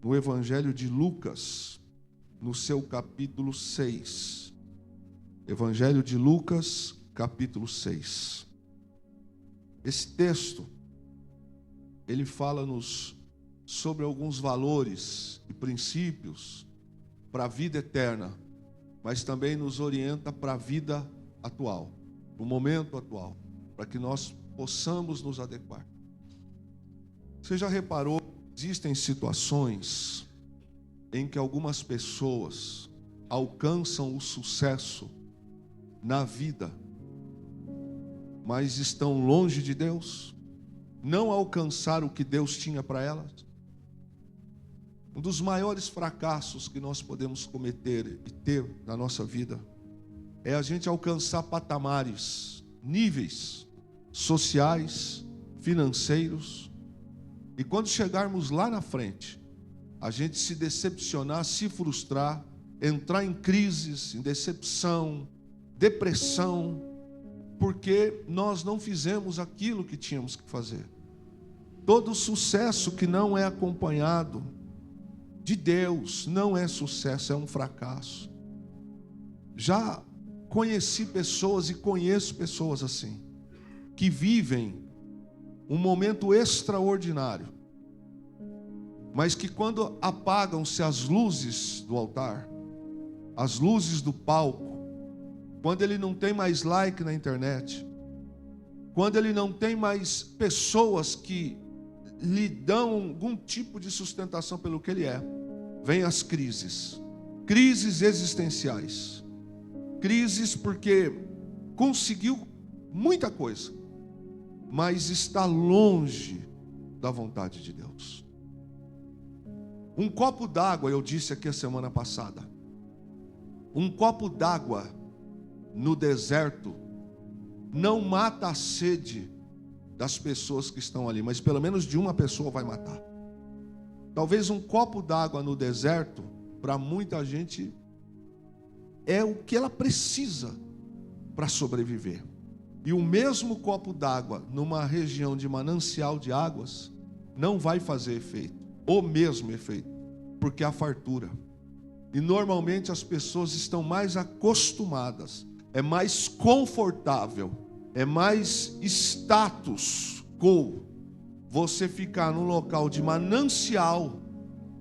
no Evangelho de Lucas, no seu capítulo 6. Evangelho de Lucas, capítulo 6. Esse texto, ele fala-nos sobre alguns valores e princípios para a vida eterna, mas também nos orienta para a vida atual, para o momento atual, para que nós possamos nos adequar. Você já reparou, existem situações em que algumas pessoas alcançam o sucesso na vida, mas estão longe de Deus, não alcançaram o que Deus tinha para elas? Um dos maiores fracassos que nós podemos cometer e ter na nossa vida é a gente alcançar patamares, níveis sociais, financeiros, e quando chegarmos lá na frente, a gente se decepcionar, se frustrar, entrar em crises, em decepção, depressão, porque nós não fizemos aquilo que tínhamos que fazer. Todo sucesso que não é acompanhado de Deus não é sucesso, é um fracasso. Já conheci pessoas e conheço pessoas assim, que vivem um momento extraordinário, mas que quando apagam-se as luzes do altar, as luzes do palco, quando ele não tem mais like na internet, quando ele não tem mais pessoas que lhe dão algum tipo de sustentação pelo que ele é, vem as crises, crises existenciais, crises porque conseguiu muita coisa, mas está longe da vontade de Deus. Um copo d'água, eu disse aqui a semana passada, um copo d'água no deserto não mata a sede das pessoas que estão ali, mas pelo menos de uma pessoa vai matar. Talvez um copo d'água no deserto, para muita gente, é o que ela precisa para sobreviver. E o mesmo copo d'água numa região de manancial de águas não vai fazer efeito, o mesmo efeito, porque há fartura. E normalmente as pessoas estão mais acostumadas, é mais confortável, é mais status quo você ficar num local de manancial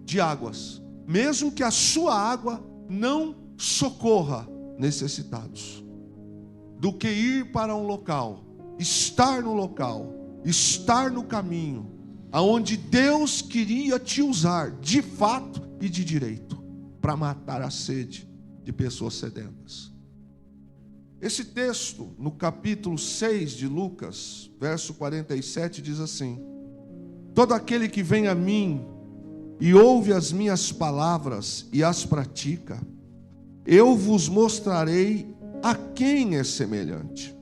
de águas, mesmo que a sua água não socorra necessitados, do que ir para um local, estar no local, estar no caminho, aonde Deus queria te usar de fato e de direito, para matar a sede de pessoas sedentas. Esse texto, no capítulo 6 de Lucas, verso 47, diz assim: todo aquele que vem a mim e ouve as minhas palavras e as pratica, eu vos mostrarei a quem é semelhante.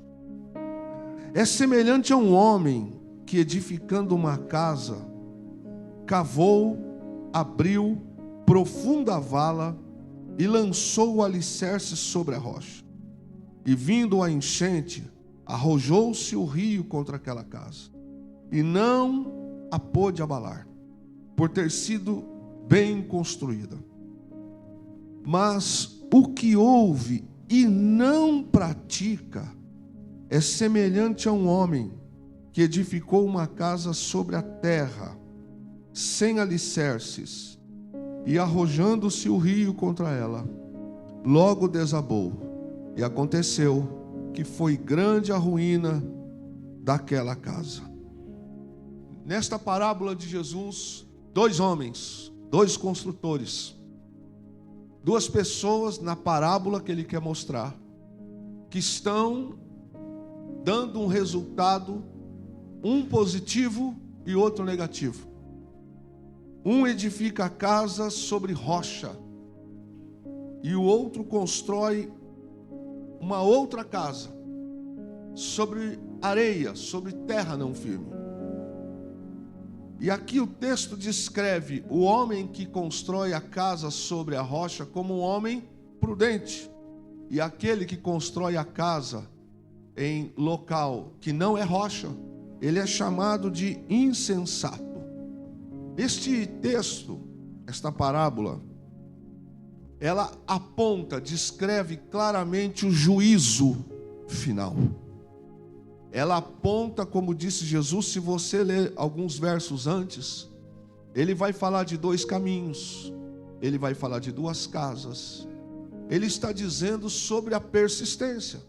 É semelhante a um homem que, edificando uma casa, cavou, abriu profunda vala e lançou o alicerce sobre a rocha. E vindo a enchente, arrojou-se o rio contra aquela casa, e não a pôde abalar, por ter sido bem construída. Mas o que ouve e não pratica é semelhante a um homem que edificou uma casa sobre a terra, sem alicerces, e arrojando-se o rio contra ela, logo desabou. E aconteceu que foi grande a ruína daquela casa. Nesta parábola de Jesus, dois homens, dois construtores, duas pessoas na parábola que ele quer mostrar, que estão dando um resultado, um positivo e outro negativo. Um edifica a casa sobre rocha, e o outro constrói uma outra casa sobre areia, sobre terra não firme. E aqui o texto descreve o homem que constrói a casa sobre a rocha como um homem prudente, e aquele que constrói a casa em local que não é rocha, ele é chamado de insensato. Este texto esta parábola, ela aponta, descreve claramente o juízo final. Ela aponta, como disse Jesus, se você ler alguns versos antes, ele vai falar de 2 caminhos, ele vai falar de 2 casas. Ele está dizendo sobre a persistência,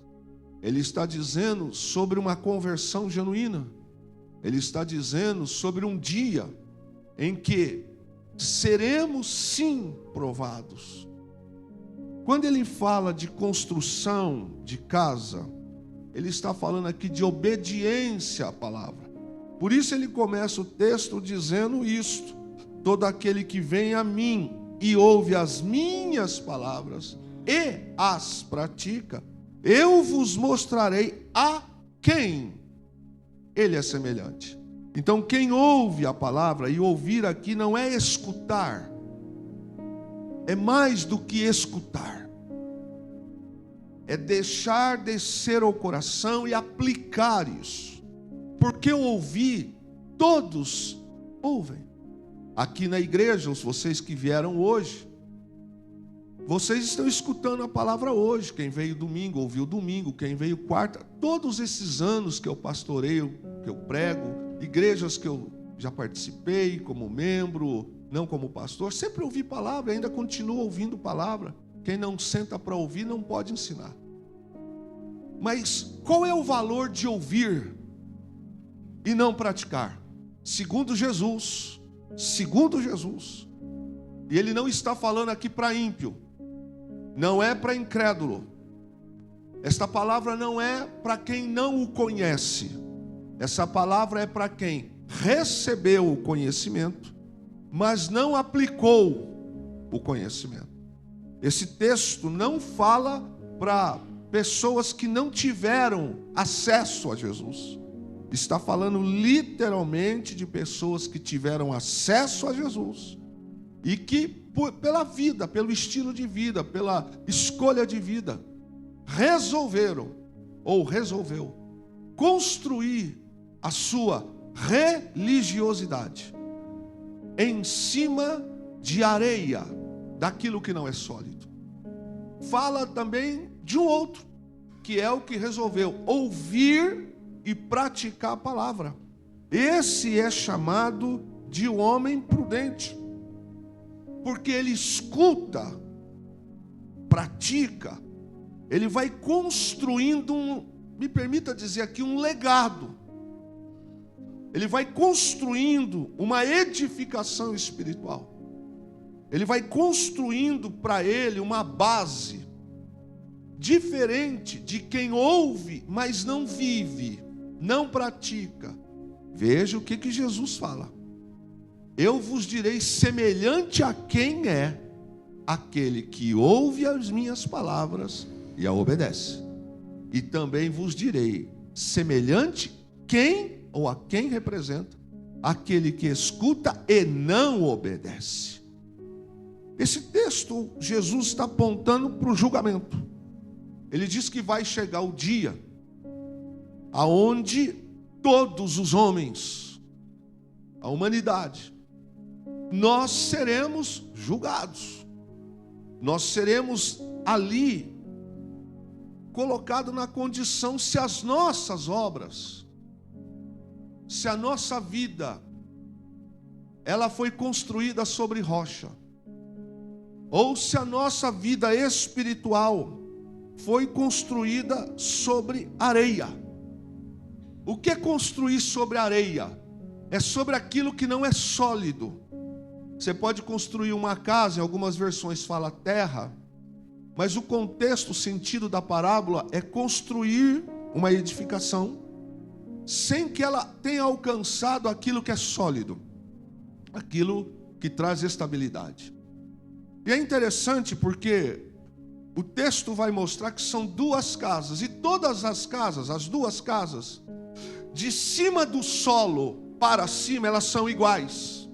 ele está dizendo sobre uma conversão genuína, ele está dizendo sobre um dia em que seremos sim provados. Quando ele fala de construção de casa, ele está falando aqui de obediência à palavra. Por isso ele começa o texto dizendo isto: todo aquele que vem a mim e ouve as minhas palavras e as pratica, eu vos mostrarei a quem ele é semelhante. Então, quem ouve a palavra, e ouvir aqui não é escutar, é mais do que escutar, é deixar descer ao coração e aplicar isso. Porque ouvir, todos ouvem. Aqui na igreja, vocês que vieram hoje, vocês estão escutando a palavra hoje. Quem veio domingo, ouviu domingo. Quem veio quarta. Todos esses anos que eu pastoreio, que eu prego, igrejas que eu já participei como membro, não como pastor, sempre ouvi palavra, ainda continuo ouvindo palavra. Quem não senta para ouvir não pode ensinar. Mas qual é o valor de ouvir e não praticar? Segundo Jesus, e ele não está falando aqui para ímpio, não é para incrédulo. Esta palavra não é para quem não o conhece. Essa palavra é para quem recebeu o conhecimento, mas não aplicou o conhecimento. Esse texto não fala para pessoas que não tiveram acesso a Jesus. Está falando literalmente de pessoas que tiveram acesso a Jesus e que, pela vida, pelo estilo de vida, pela escolha de vida, resolveu construir a sua religiosidade em cima de areia, daquilo que não é sólido. Fala também de um outro, que é o que resolveu ouvir e praticar a palavra. Esse é chamado de homem prudente, porque ele escuta, pratica, ele vai construindo me permita dizer aqui, um legado. Ele vai construindo uma edificação espiritual. Ele vai construindo para ele uma base diferente de quem ouve, mas não vive, não pratica. Veja o que Jesus fala. Eu vos direi semelhante a quem é aquele que ouve as minhas palavras e a obedece. E também vos direi semelhante quem ou a quem representa aquele que escuta e não obedece. Esse texto, Jesus está apontando para o julgamento. Ele diz que vai chegar o dia aonde todos os homens, a humanidade, nós seremos julgados. Nós seremos ali colocados na condição se as nossas obras, se a nossa vida, ela foi construída sobre rocha, ou se a nossa vida espiritual foi construída sobre areia. O que é construir sobre areia? É sobre aquilo que não é sólido. Você pode construir uma casa, em algumas versões fala terra, mas o contexto, o sentido da parábola é construir uma edificação sem que ela tenha alcançado aquilo que é sólido, aquilo que traz estabilidade. E é interessante porque o texto vai mostrar que são duas casas, e todas as casas, as duas casas, de cima do solo para cima, elas são iguais.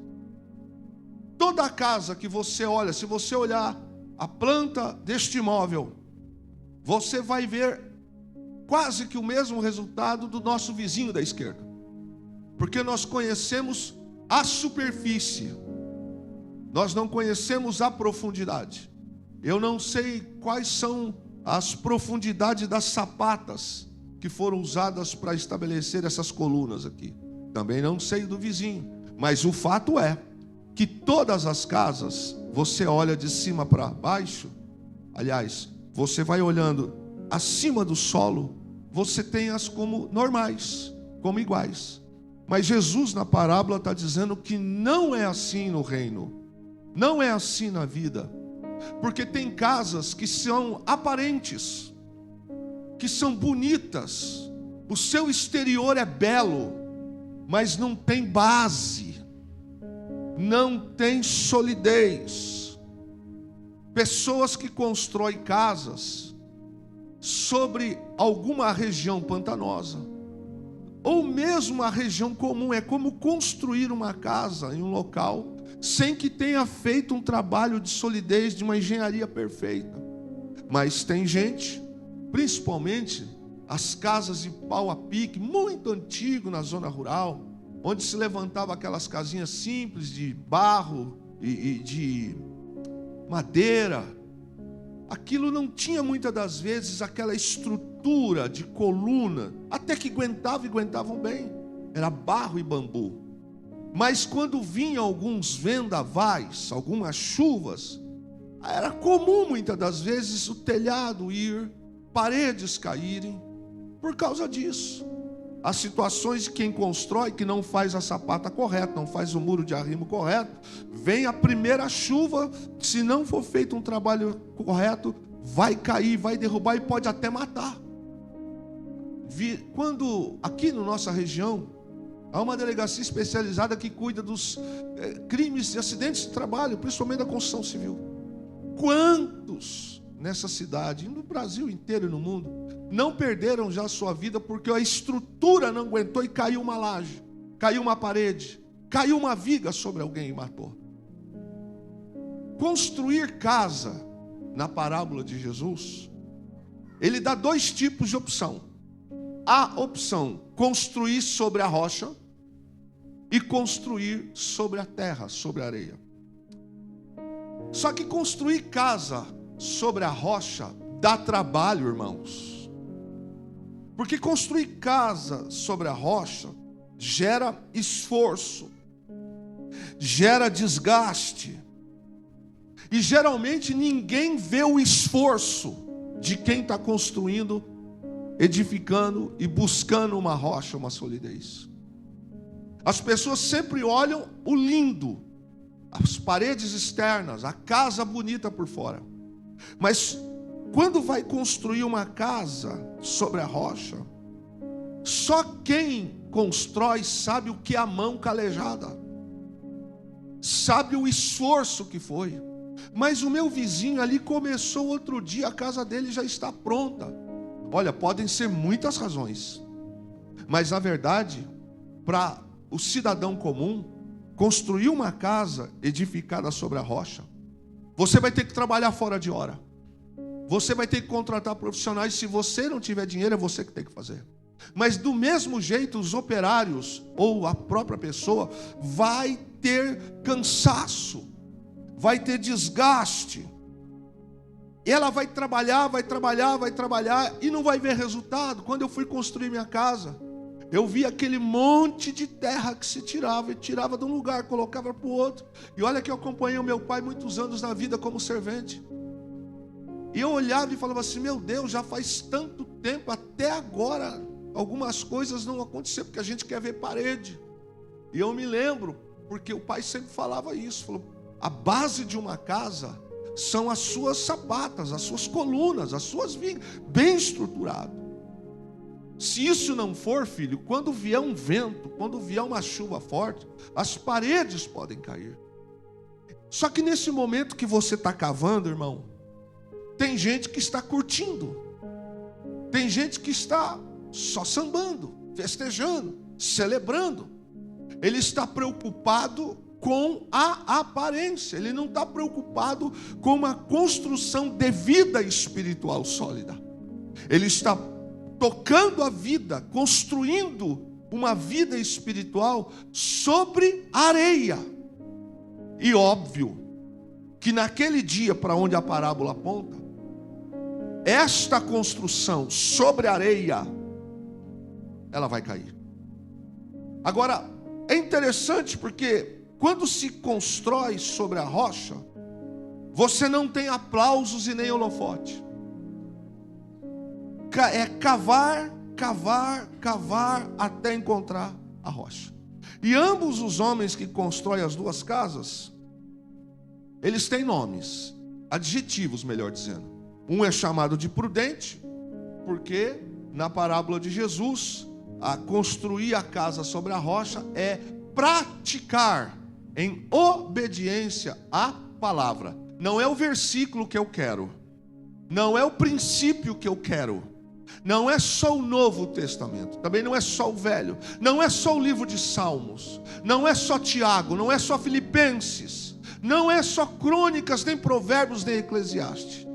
Toda casa que você olha, se você olhar a planta deste imóvel, você vai ver quase que o mesmo resultado do nosso vizinho da esquerda, porque nós conhecemos a superfície, Nós não conhecemos a profundidade. Eu não sei quais são as profundidades das sapatas que foram usadas para estabelecer essas colunas aqui. Também não sei do vizinho. Mas o fato é que todas as casas, você olha de cima para baixo, aliás, você vai olhando acima do solo, você tem as como normais, como iguais. Mas Jesus na parábola está dizendo que não é assim no reino, não é assim na vida. Porque tem casas que são aparentes, que são bonitas, o seu exterior é belo, mas não tem base, não tem solidez. Pessoas que constroem casas sobre alguma região pantanosa, ou mesmo a região comum, é como construir uma casa em um local sem que tenha feito um trabalho de solidez, de uma engenharia perfeita. Mas tem gente, principalmente as casas de pau a pique, muito antigo na zona rural, onde se levantava aquelas casinhas simples de barro e de madeira. Aquilo não tinha muitas das vezes aquela estrutura de coluna, até que aguentavam bem, era barro e bambu. Mas quando vinham alguns vendavais, algumas chuvas, era comum muitas das vezes o telhado ir, paredes caírem, por causa disso. As situações de quem constrói, que não faz a sapata correta, não faz o muro de arrimo correto, vem a primeira chuva, se não for feito um trabalho correto, vai cair, vai derrubar e pode até matar. Quando aqui na nossa região, há uma delegacia especializada que cuida dos crimes e acidentes de trabalho, principalmente da construção civil. Quantos nessa cidade, no Brasil inteiro e no mundo, não perderam já a sua vida porque a estrutura não aguentou e caiu uma laje, caiu uma parede, caiu uma viga sobre alguém e matou? Construir casa, na parábola de Jesus, ele dá dois tipos de opção. A opção, construir sobre a rocha e construir sobre a terra, sobre a areia. Só que construir casa sobre a rocha dá trabalho, irmãos. Porque construir casa sobre a rocha gera esforço, gera desgaste. E geralmente ninguém vê o esforço de quem está construindo, edificando e buscando uma rocha, uma solidez. As pessoas sempre olham o lindo, as paredes externas, a casa bonita por fora. Mas quando vai construir uma casa sobre a rocha, só quem constrói sabe o que é a mão calejada, sabe o esforço que foi. Mas o meu vizinho ali começou outro dia, a casa dele já está pronta. Olha, podem ser muitas razões, mas na verdade, para o cidadão comum construir uma casa edificada sobre a rocha, você vai ter que trabalhar fora de hora, você vai ter que contratar profissionais. Se você não tiver dinheiro, é você que tem que fazer. Mas do mesmo jeito, os operários ou a própria pessoa vai ter cansaço, vai ter desgaste. Ela vai trabalhar e não vai ver resultado. Quando eu fui construir minha casa, eu vi aquele monte de terra que se tirava, e tirava de um lugar, colocava para o outro. E olha que eu acompanhei o meu pai muitos anos na vida como servente. E eu olhava e falava assim: meu Deus, já faz tanto tempo, até agora algumas coisas não aconteceram, porque a gente quer ver parede. E eu me lembro, porque o pai sempre falava isso, falou: a base de uma casa são as suas sapatas, as suas colunas, as suas vigas, bem estruturado. Se isso não for, filho, quando vier um vento, quando vier uma chuva forte, as paredes podem cair. Só que nesse momento que você está cavando, irmão, tem gente que está curtindo, tem gente que está só sambando, festejando, celebrando. Ele está preocupado com a aparência, ele não está preocupado com uma construção de vida espiritual sólida. Ele está tocando a vida, construindo uma vida espiritual sobre areia. E óbvio que naquele dia para onde a parábola aponta, esta construção sobre areia, ela vai cair. Agora, é interessante porque quando se constrói sobre a rocha, você não tem aplausos e nem holofote. É cavar, cavar, cavar até encontrar a rocha. E ambos os homens que constroem as duas casas, eles têm nomes, adjetivos, melhor dizendo. Um é chamado de prudente, porque na parábola de Jesus, a construir a casa sobre a rocha é praticar em obediência à palavra. Não é o versículo que eu quero, não é o princípio que eu quero, não é só o Novo Testamento, também não é só o Velho, não é só o livro de Salmos, não é só Tiago, não é só Filipenses, não é só Crônicas, nem Provérbios, nem Eclesiastes.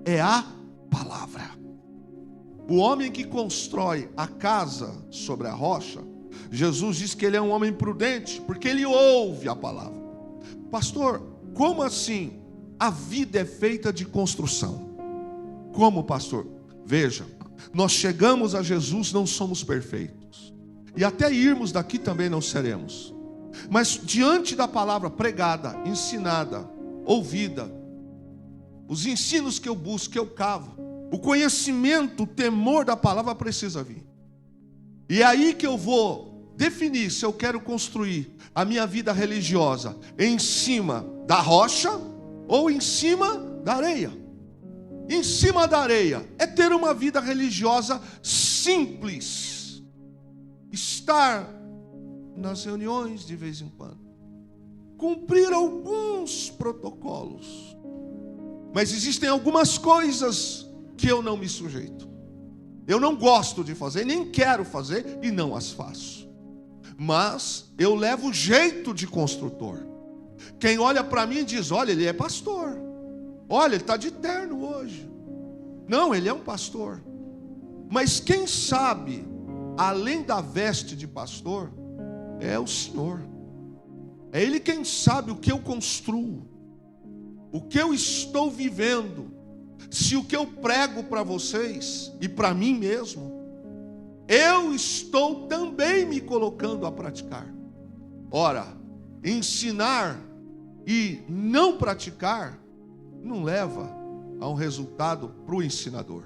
É a palavra. O homem que constrói a casa sobre a rocha, Jesus diz que ele é um homem prudente, porque ele ouve a palavra. Pastor, como assim? A vida é feita de construção. Como, pastor? Veja, nós chegamos a Jesus, não somos perfeitos, e até irmos daqui também não seremos. Mas diante da palavra pregada, ensinada, ouvida, os ensinos que eu busco, que eu cavo, o conhecimento, o temor da palavra precisa vir. E é aí que eu vou definir se eu quero construir a minha vida religiosa em cima da rocha ou em cima da areia. Em cima da areia é ter uma vida religiosa simples, estar nas reuniões de vez em quando, cumprir alguns protocolos, mas existem algumas coisas que eu não me sujeito, eu não gosto de fazer, nem quero fazer e não as faço, mas eu levo jeito de construtor. Quem olha para mim diz: olha, ele é pastor, olha, ele está de terno hoje. Não, ele é um pastor. Mas quem sabe, além da veste de pastor, é o Senhor. É Ele quem sabe o que eu construo, o que eu estou vivendo. Se o que eu prego para vocês e para mim mesmo, eu estou também me colocando a praticar. Ora, ensinar e não praticar não leva a um resultado para o ensinador.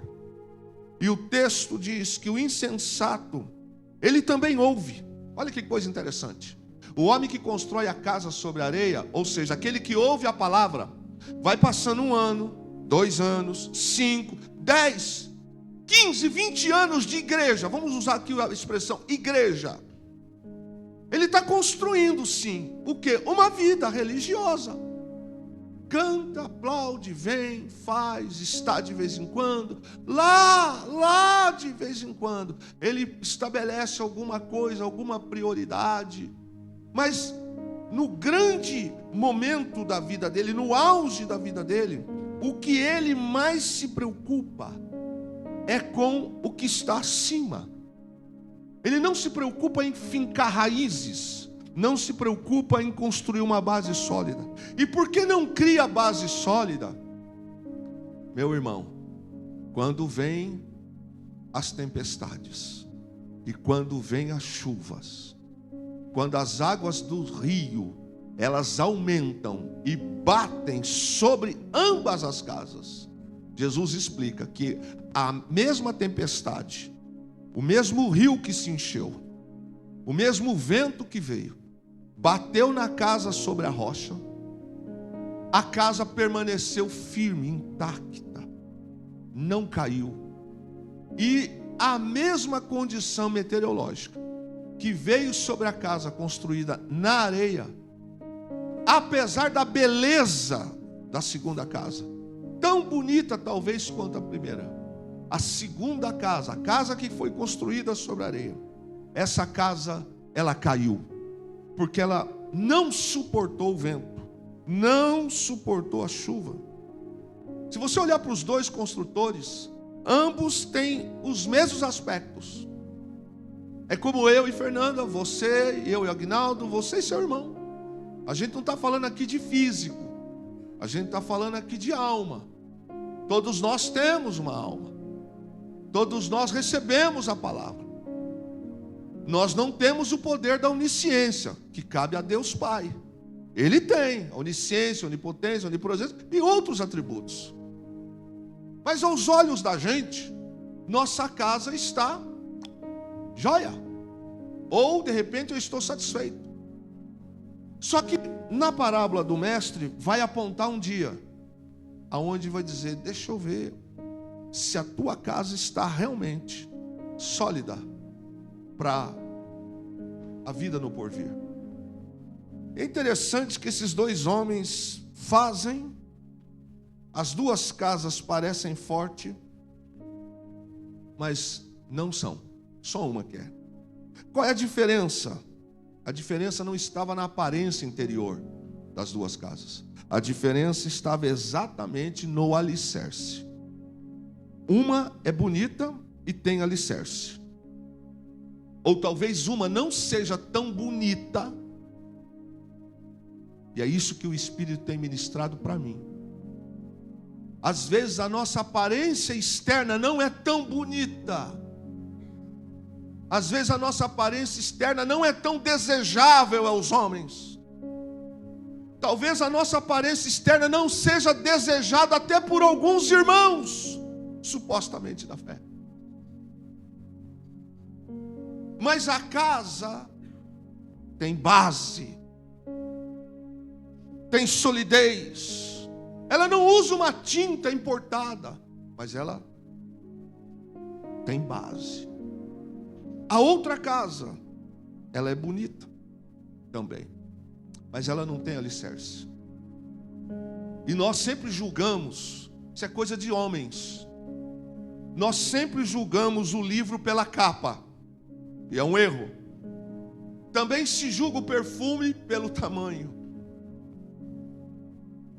E o texto diz que o insensato, ele também ouve. Olha que coisa interessante. O homem que constrói a casa sobre a areia, ou seja, aquele que ouve a palavra, vai passando 1 ano, 2 anos, 5, 10, 15, 20 anos de igreja. Vamos usar aqui a expressão igreja. Ele está construindo, sim, o quê? Uma vida religiosa. Canta, aplaude, vem, faz, está de vez em quando, lá de vez em quando, ele estabelece alguma coisa, alguma prioridade, mas no grande momento da vida dele, no auge da vida dele, o que ele mais se preocupa é com o que está acima. Ele não se preocupa em fincar raízes, não se preocupa em construir uma base sólida. E por que não cria base sólida? Meu irmão, quando vem as tempestades e quando vem as chuvas, quando as águas do rio, elas aumentam e batem sobre ambas as casas, Jesus explica que a mesma tempestade, o mesmo rio que se encheu, o mesmo vento que veio, bateu na casa sobre a rocha, a casa permaneceu firme, intacta, não caiu. E a mesma condição meteorológica que veio sobre a casa construída na areia, apesar da beleza da segunda casa, tão bonita talvez quanto a primeira, a segunda casa, a casa que foi construída sobre a areia, essa casa, ela caiu, porque ela não suportou o vento, não suportou a chuva. Se você olhar para os dois construtores, ambos têm os mesmos aspectos. É como eu e Fernanda, você, eu e Agnaldo, você e seu irmão. A gente não está falando aqui de físico, A gente está falando aqui de alma. Todos nós temos uma alma. Todos nós recebemos a palavra. Nós não temos o poder da onisciência, que cabe a Deus Pai. Ele tem a onisciência, onipotência, onipresença e outros atributos. Mas aos olhos da gente, nossa casa está jóia. Ou, de repente, eu estou satisfeito. Só que na parábola do mestre vai apontar um dia aonde vai dizer: deixa eu ver se a tua casa está realmente sólida para a vida no porvir. É interessante que esses dois homens fazem, as duas casas parecem fortes, mas não são, só uma quer. Qual é a diferença? A diferença não estava na aparência interior das duas casas. A diferença estava exatamente no alicerce. Uma é bonita e tem alicerce. Ou talvez uma não seja tão bonita. E é isso que o Espírito tem ministrado para mim. Às vezes a nossa aparência externa não é tão bonita. Às vezes a nossa aparência externa não é tão desejável aos homens. Talvez a nossa aparência externa não seja desejada até por alguns irmãos, supostamente da fé. Mas a casa tem base, tem solidez. Ela não usa uma tinta importada, mas ela tem base. A outra casa, ela é bonita também, mas ela não tem alicerce. E nós sempre julgamos, isso é coisa de homens. Nós sempre julgamos o livro pela capa, e é um erro. Também se julga o perfume pelo tamanho.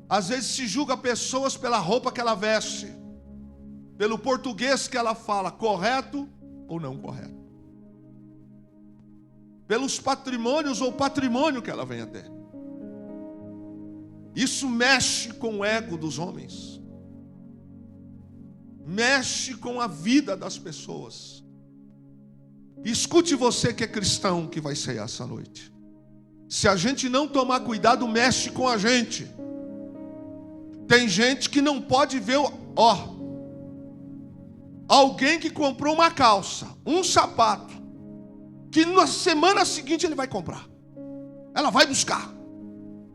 Às vezes se julga pessoas pela roupa que ela veste, pelo português que ela fala, correto ou não correto, pelos patrimônios ou patrimônio que ela vem a ter. Isso mexe com o ego dos homens, mexe com a vida das pessoas. Escute você que é cristão, que vai cear essa noite. Se a gente não tomar cuidado, mexe com a gente. Tem gente que não pode ver, alguém que comprou uma calça, um sapato, que na semana seguinte ele vai comprar. Ela vai buscar,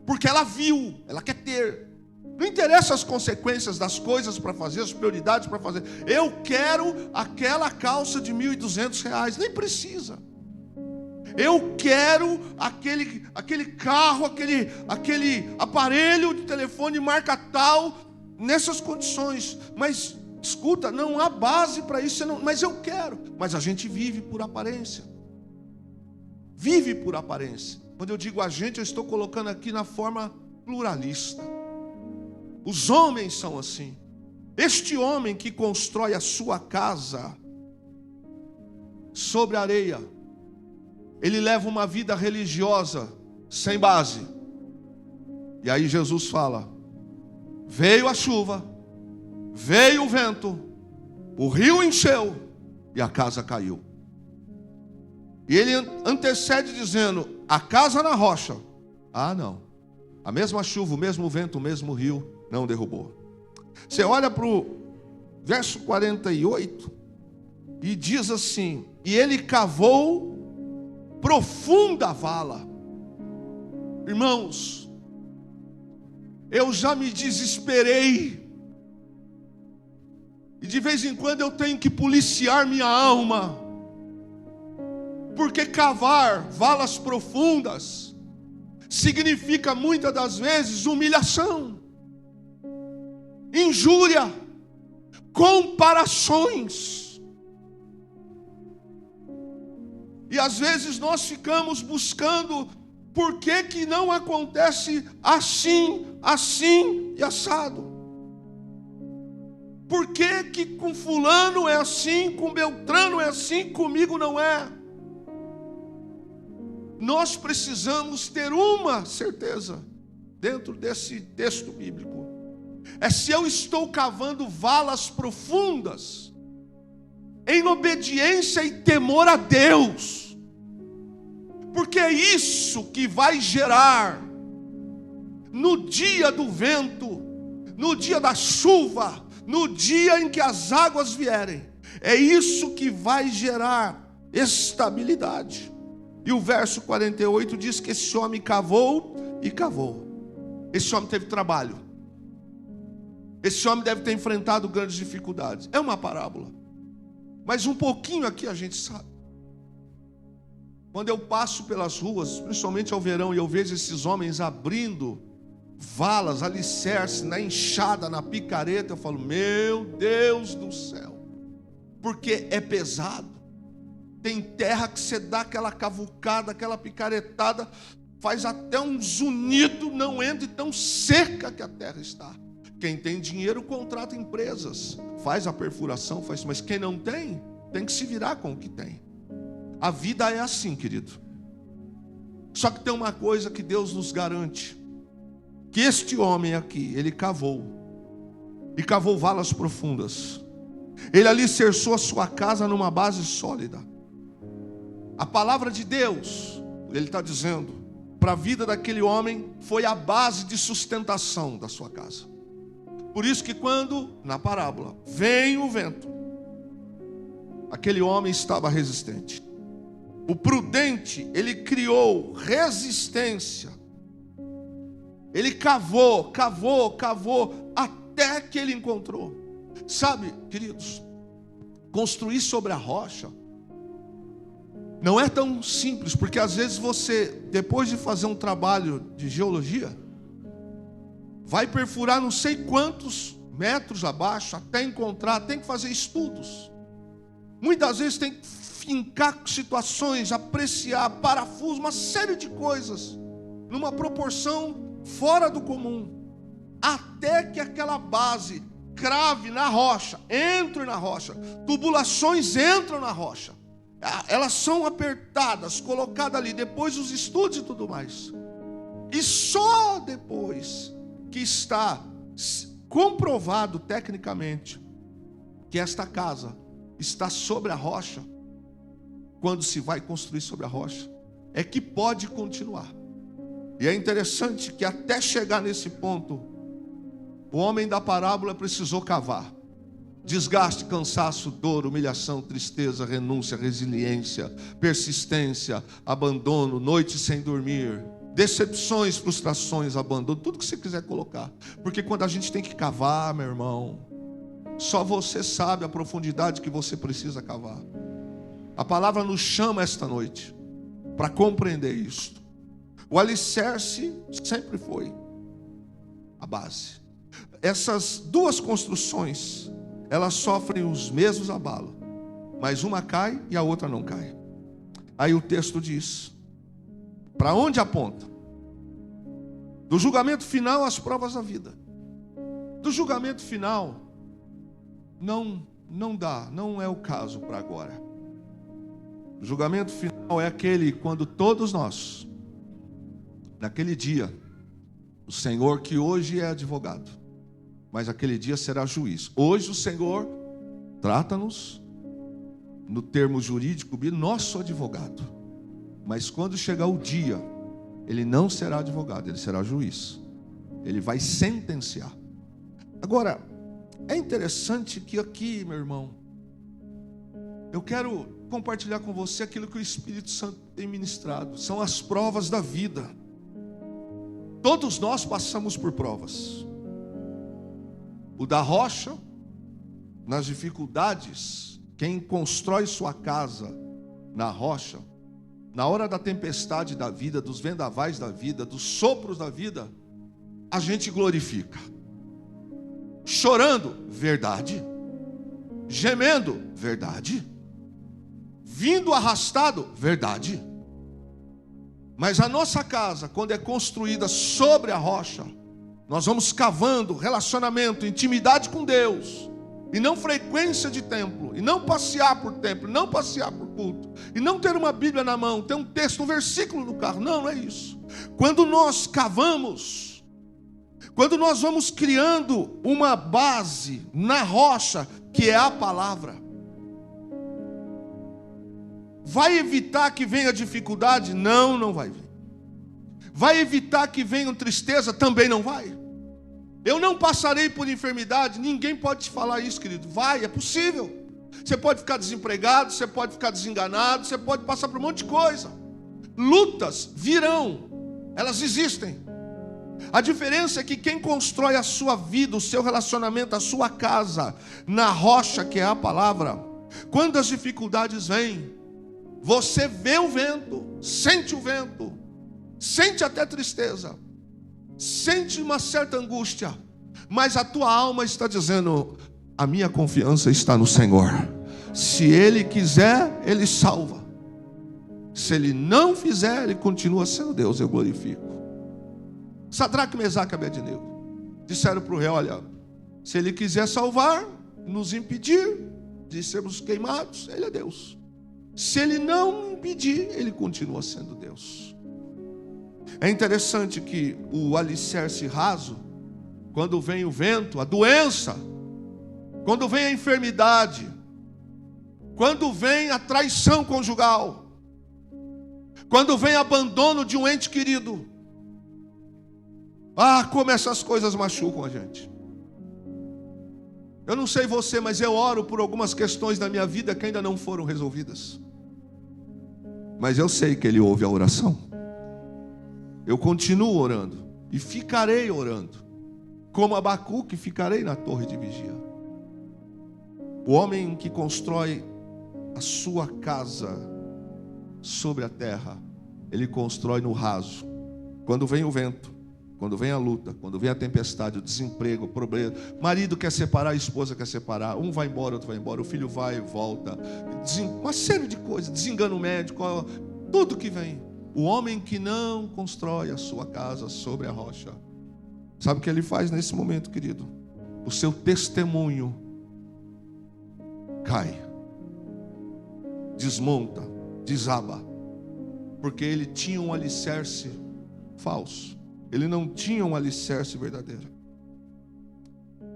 porque ela viu, ela quer ter. Não interessa as consequências das coisas para fazer, as prioridades para fazer. Eu quero aquela calça de R$1.200, nem precisa. Eu quero aquele carro, aquele aparelho de telefone marca tal, nessas condições. Mas escuta, não há base para isso. Mas eu quero. Mas a gente vive por aparência. Vive por aparência. Quando eu digo a gente, eu estou colocando aqui na forma pluralista. Os homens são assim. Este homem que constrói a sua casa sobre areia, ele leva uma vida religiosa sem base. E aí Jesus fala: veio a chuva, veio o vento, o rio encheu e a casa caiu. E ele antecede dizendo: a casa na rocha. Ah, não. A mesma chuva, o mesmo vento, o mesmo rio não derrubou. Você olha para o verso 48 e diz assim: e ele cavou profunda vala. Irmãos, eu já me desesperei, e de vez em quando eu tenho que policiar minha alma, porque cavar valas profundas significa muitas das vezes humilhação, injúria, comparações. E às vezes nós ficamos buscando por que não acontece assim, assim e assado. Por que com fulano é assim, com Beltrano é assim, comigo não é? Nós precisamos ter uma certeza: dentro desse texto bíblico é se eu estou cavando valas profundas em obediência e temor a Deus, porque é isso que vai gerar no dia do vento, no dia da chuva, no dia em que as águas vierem. É isso que vai gerar estabilidade. E o verso 48 diz que esse homem cavou e cavou. Esse homem teve trabalho. Esse homem deve ter enfrentado grandes dificuldades. É uma parábola, mas um pouquinho aqui a gente sabe. Quando eu passo pelas ruas, principalmente ao verão, e eu vejo esses homens abrindo valas, alicerces, na enxada, na picareta, eu falo, meu Deus do céu, porque é pesado. Tem terra que você dá aquela cavucada, aquela picaretada, faz até um zunido, não entra, tão seca que a terra está. Quem tem dinheiro contrata empresas, faz a perfuração, faz, mas quem não tem, tem que se virar com o que tem. A vida é assim, querido. Só que tem uma coisa que Deus nos garante, que este homem aqui, ele cavou, e cavou valas profundas. Ele alicerçou a sua casa numa base sólida. A palavra de Deus, ele está dizendo, para a vida daquele homem, foi a base de sustentação da sua casa. Por isso que quando, na parábola, vem o vento, aquele homem estava resistente. O prudente, ele criou resistência. Ele cavou, até que ele encontrou. Sabe, queridos, construir sobre a rocha não é tão simples, porque às vezes você, depois de fazer um trabalho de geologia, vai perfurar não sei quantos metros abaixo até encontrar, tem que fazer estudos. Muitas vezes tem que fincar situações, apreciar parafusos, uma série de coisas, numa proporção fora do comum, até que aquela base crave na rocha, entre na rocha, tubulações entram na rocha, elas são apertadas, colocadas ali, depois os estudos e tudo mais, e só depois que está comprovado tecnicamente que esta casa está sobre a rocha, quando se vai construir sobre a rocha, é que pode continuar. E é interessante que até chegar nesse ponto, o homem da parábola precisou cavar. Desgaste, cansaço, dor, humilhação, tristeza, renúncia, resiliência, persistência, abandono, noite sem dormir, decepções, frustrações, abandono, tudo que você quiser colocar. Porque quando a gente tem que cavar, meu irmão, só você sabe a profundidade que você precisa cavar. A palavra nos chama esta noite para compreender isto. O alicerce sempre foi a base. Essas duas construções, elas sofrem os mesmos abalos, mas uma cai e a outra não cai. Aí o texto diz, para onde aponta? Do julgamento final às provas da vida. Do julgamento final, não dá, não é o caso para agora. O julgamento final é aquele quando todos nós, naquele dia, o Senhor que hoje é advogado, mas aquele dia será juiz. Hoje o Senhor trata-nos no termo jurídico, nosso advogado. Mas quando chegar o dia, ele não será advogado, ele será juiz. Ele vai sentenciar. Agora, é interessante que aqui, meu irmão, eu quero compartilhar com você aquilo que o Espírito Santo tem ministrado. São as provas da vida. Todos nós passamos por provas. O da rocha, nas dificuldades, quem constrói sua casa na rocha, na hora da tempestade da vida, dos vendavais da vida, dos sopros da vida, a gente glorifica. Chorando, verdade. Gemendo, verdade. Vindo arrastado, verdade. Mas a nossa casa, quando é construída sobre a rocha, nós vamos cavando relacionamento, intimidade com Deus, e não frequência de templo, e não passear por templo, e não passear por culto, e não ter uma Bíblia na mão, ter um texto, um versículo no carro. Não é isso. Quando nós cavamos, Quando nós vamos criando uma base na rocha, que é a palavra, vai evitar que venha dificuldade? Não, não vai vir. Vai evitar que venha tristeza? Também não vai. Eu não passarei por enfermidade? Ninguém pode te falar isso, querido. Vai, é possível. Você pode ficar desempregado, você pode ficar desenganado, você pode passar por um monte de coisa. Lutas virão, elas existem. A diferença é que quem constrói a sua vida, o seu relacionamento, a sua casa, na rocha que é a palavra, quando as dificuldades vêm, você vê o vento, sente até tristeza, sente uma certa angústia, mas a tua alma está dizendo: a minha confiança está no Senhor. Se Ele quiser, Ele salva. Se Ele não fizer, Ele continua sendo Deus, eu glorifico. Sadraque, Mesaque e Abednego disseram para o rei: olha, se Ele quiser salvar, nos impedir de sermos queimados, Ele é Deus. Se Ele não impedir, Ele continua sendo Deus. É interessante que o alicerce raso, quando vem o vento, a doença, quando vem a enfermidade, quando vem a traição conjugal, quando vem abandono de um ente querido, como essas coisas machucam a gente. Eu não sei você, mas eu oro por algumas questões da minha vida que ainda não foram resolvidas. Mas eu sei que Ele ouve a oração. Eu continuo orando e ficarei orando. Como Abacuque, ficarei na torre de vigia. O homem que constrói a sua casa sobre a terra, ele constrói no raso. Quando vem o vento, quando vem a luta, quando vem a tempestade, o desemprego, o problema, marido quer separar, a esposa quer separar, um vai embora, outro vai embora, o filho vai e volta, uma série de coisas, desengano médico, tudo que vem. O homem que não constrói a sua casa sobre a rocha, sabe o que ele faz nesse momento, querido? O seu testemunho cai, desmonta, desaba, porque ele tinha um alicerce falso. Ele não tinha um alicerce verdadeiro.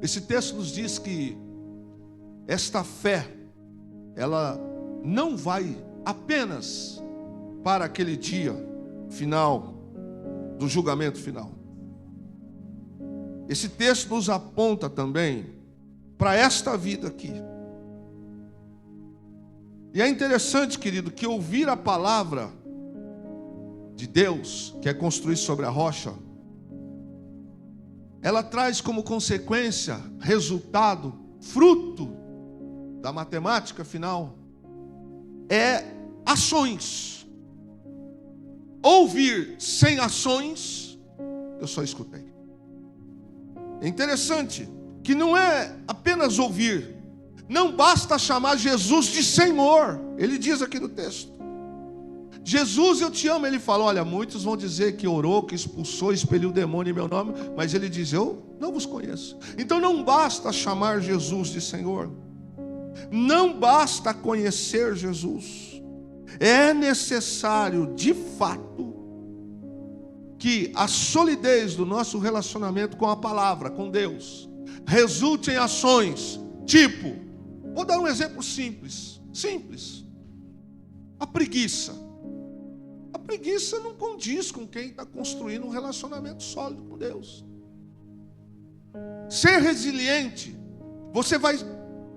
Esse texto nos diz que esta fé, ela não vai apenas para aquele dia final, do julgamento final. Esse texto nos aponta também para esta vida aqui. E é interessante, querido, que ouvir a palavra de Deus, que é construir sobre a rocha, ela traz como consequência, resultado, fruto da matemática final, é ações. Ouvir sem ações, eu só escutei. É interessante que não é apenas ouvir, não basta chamar Jesus de Senhor. Ele diz aqui no texto: Jesus, eu te amo. Ele fala: olha, muitos vão dizer que orou, que expulsou, expeliu o demônio em meu nome, mas ele diz: eu não vos conheço. Então não basta chamar Jesus de Senhor, não basta conhecer Jesus, é necessário de fato que a solidez do nosso relacionamento com a palavra, com Deus, resulte em ações. Tipo, vou dar um exemplo simples, a preguiça. A preguiça não condiz com quem está construindo um relacionamento sólido com Deus. Ser resiliente, você vai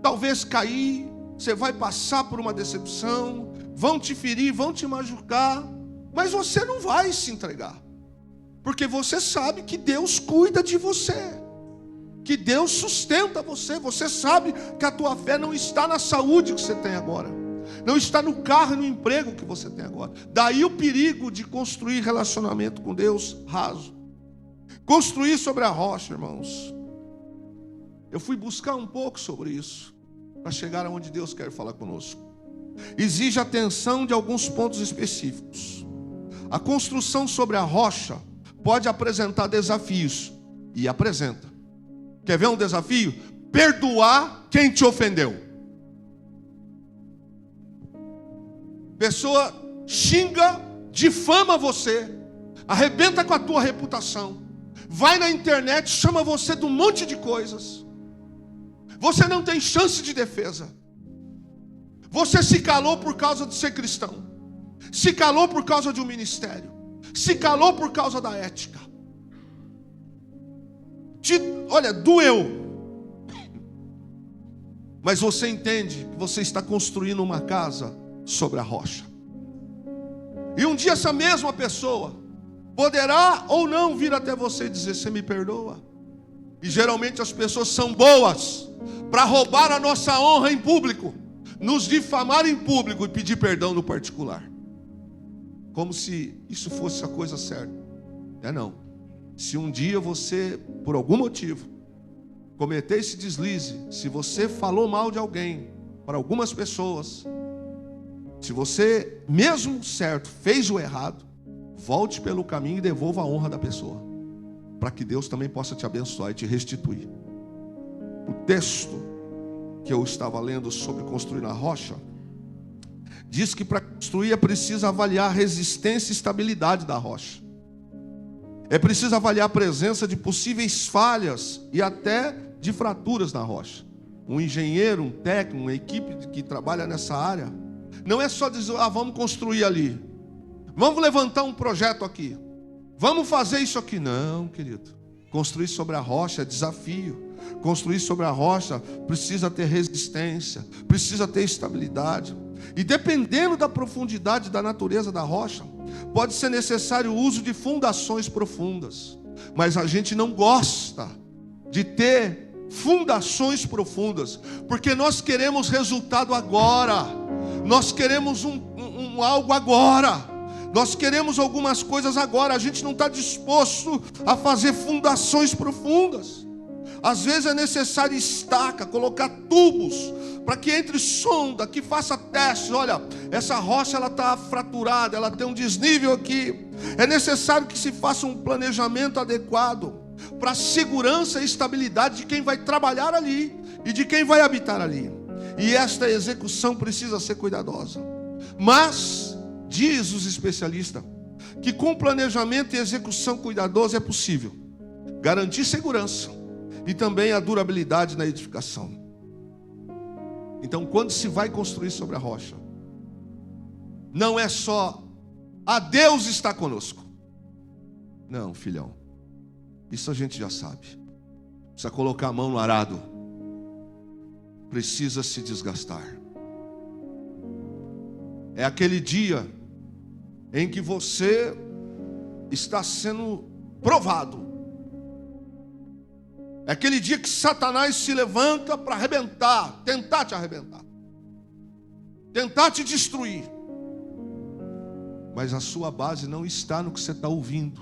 talvez cair, você vai passar por uma decepção, vão te ferir, vão te machucar, mas você não vai se entregar, porque você sabe que Deus cuida de você, que Deus sustenta você. Você sabe que a tua fé não está na saúde que você tem agora, não está no carro e no emprego que você tem agora. Daí o perigo de construir relacionamento com Deus raso. Construir sobre a rocha, irmãos. Eu fui buscar um pouco sobre isso, para chegar aonde Deus quer falar conosco. Exige atenção de alguns pontos específicos. A construção sobre a rocha pode apresentar desafios, e apresenta. Quer ver um desafio? Perdoar quem te ofendeu. Pessoa xinga, difama você, arrebenta com a tua reputação, vai na internet, chama você de um monte de coisas. Você não tem chance de defesa. Você se calou por causa de ser cristão. Se calou por causa de um ministério. Se calou por causa da ética. Olha, doeu. Mas você entende que você está construindo uma casa sobre a rocha. E um dia essa mesma pessoa poderá ou não vir até você e dizer: você me perdoa? E geralmente as pessoas são boas para roubar a nossa honra em público, nos difamar em público e pedir perdão no particular. Como se isso fosse a coisa certa. Não. Se um dia você, por algum motivo, cometer esse deslize, se você falou mal de alguém para algumas pessoas, se você, mesmo certo, fez o errado, volte pelo caminho e devolva a honra da pessoa, para que Deus também possa te abençoar e te restituir. O texto que eu estava lendo sobre construir na rocha diz que para construir é preciso avaliar a resistência e estabilidade da rocha. É preciso avaliar a presença de possíveis falhas e até de fraturas na rocha. Um engenheiro, um técnico, uma equipe que trabalha nessa área, não é só dizer: vamos construir ali, vamos levantar um projeto aqui, vamos fazer isso aqui. Não, querido. Construir sobre a rocha é desafio. Construir sobre a rocha precisa ter resistência, precisa ter estabilidade. E dependendo da profundidade da natureza da rocha, pode ser necessário o uso de fundações profundas. Mas a gente não gosta de ter fundações profundas, porque nós queremos resultado agora. Nós queremos algo agora. Nós queremos algumas coisas agora. A gente não está disposto a fazer fundações profundas. Às vezes é necessário estaca, colocar tubos, para que entre sonda, que faça testes. Olha, essa rocha ela está fraturada, ela tem um desnível aqui. É necessário que se faça um planejamento adequado para a segurança e estabilidade de quem vai trabalhar ali e de quem vai habitar ali. E esta execução precisa ser cuidadosa. Mas diz os especialistas que com planejamento e execução cuidadosa é possível garantir segurança e também a durabilidade na edificação. Então, quando se vai construir sobre a rocha, não é só Deus está conosco. Não, filhão, isso a gente já sabe. Precisa colocar a mão no arado, precisa se desgastar. É aquele dia em que você está sendo provado. É aquele dia que Satanás se levanta para arrebentar, tentar te arrebentar, tentar te destruir. Mas a sua base não está no que você está ouvindo,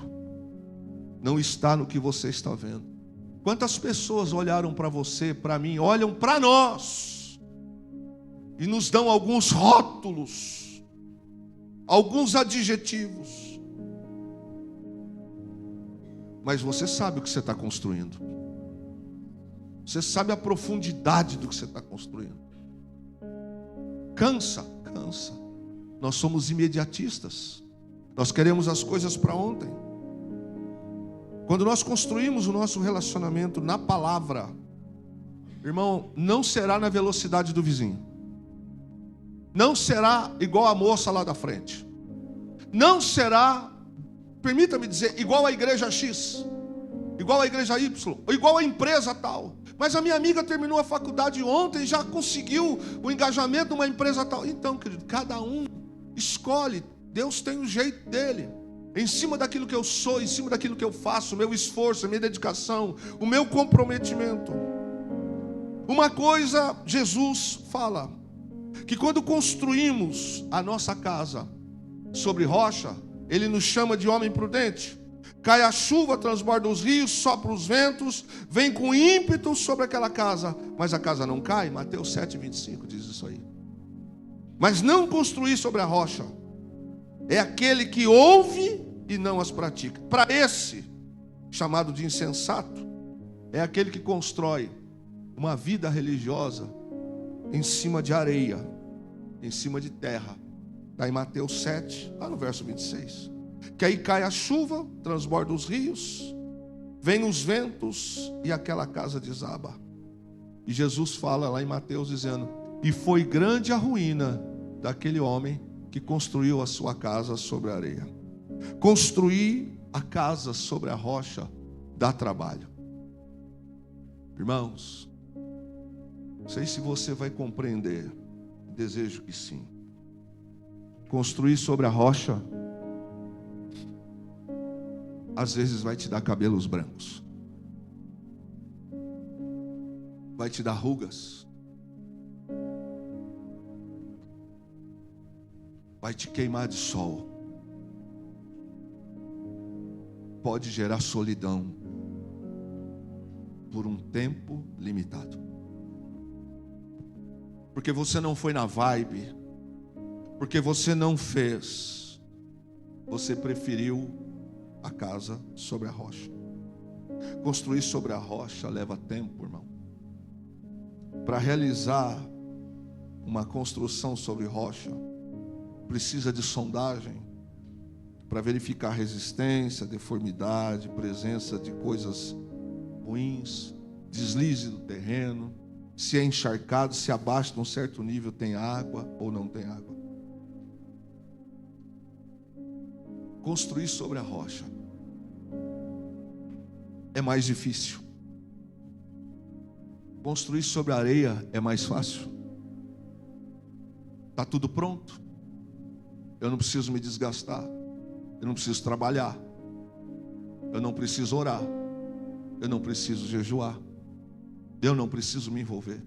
não está no que você está vendo. Quantas pessoas olharam para você, para mim, olham para nós e nos dão alguns rótulos, alguns adjetivos, mas você sabe o que você está construindo. Você sabe a profundidade do que você está construindo. Cansa. Nós somos imediatistas. Nós queremos as coisas para ontem. Quando nós construímos o nosso relacionamento na palavra, irmão, não será na velocidade do vizinho. Não será igual a moça lá da frente. Não será, permita-me dizer, igual a igreja X, igual a igreja Y, ou igual a empresa tal. Mas a minha amiga terminou a faculdade ontem e já conseguiu o engajamento numa empresa tal. Então, querido, cada um escolhe. Deus tem o jeito dele. Em cima daquilo que eu sou, em cima daquilo que eu faço, o meu esforço, a minha dedicação, o meu comprometimento. Uma coisa, Jesus fala, que quando construímos a nossa casa sobre rocha, Ele nos chama de homem prudente. Cai a chuva, transborda os rios, sopra os ventos, vem com ímpeto sobre aquela casa, mas a casa não cai. Mateus 7,25 diz isso aí. Mas não construir sobre a rocha é aquele que ouve e não as pratica. Para esse, chamado de insensato, é aquele que constrói uma vida religiosa em cima de areia, em cima de terra. Está em Mateus 7, lá no verso 26. Que aí cai a chuva, transborda os rios, Vem os ventos e aquela casa desaba. E Jesus fala lá em Mateus dizendo: e foi grande a ruína daquele homem que construiu a sua casa sobre a areia. Construir a casa sobre a rocha dá trabalho. Irmãos, não sei se você vai compreender, desejo que sim. Construir sobre a rocha às vezes vai te dar cabelos brancos, vai te dar rugas, vai te queimar de sol, pode gerar solidão por um tempo limitado, porque você não foi na vibe, porque você não fez, você preferiu a casa sobre a rocha. Construir sobre a rocha leva tempo, irmão. Para realizar uma construção sobre rocha, precisa de sondagem para verificar resistência, deformidade, presença de coisas ruins, deslize do terreno, se é encharcado, se abaixo de um certo nível tem água ou não tem água. Construir sobre a rocha é mais difícil. Construir sobre a areia é mais fácil. Está tudo pronto. Eu não preciso me desgastar. Eu não preciso trabalhar. Eu não preciso orar. Eu não preciso jejuar. Eu não preciso me envolver.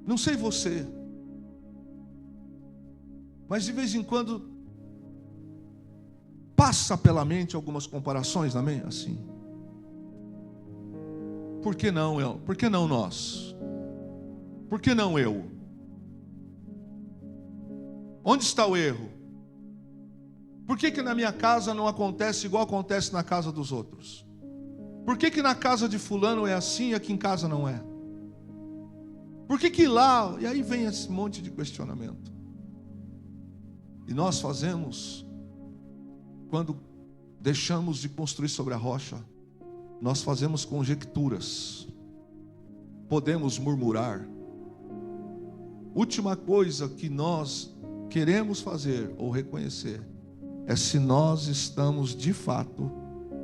Não sei você, mas de vez em quando passa pela mente algumas comparações, amém? Assim. Por que não eu? Por que não nós? Por que não eu? Onde está o erro? Por que na minha casa não acontece igual acontece na casa dos outros? Por que na casa de fulano é assim e aqui em casa não é? Por que lá? E aí vem esse monte de questionamento. E nós fazemos, quando deixamos de construir sobre a rocha, nós fazemos conjecturas. Podemos murmurar. Última coisa que nós queremos fazer ou reconhecer é se nós estamos de fato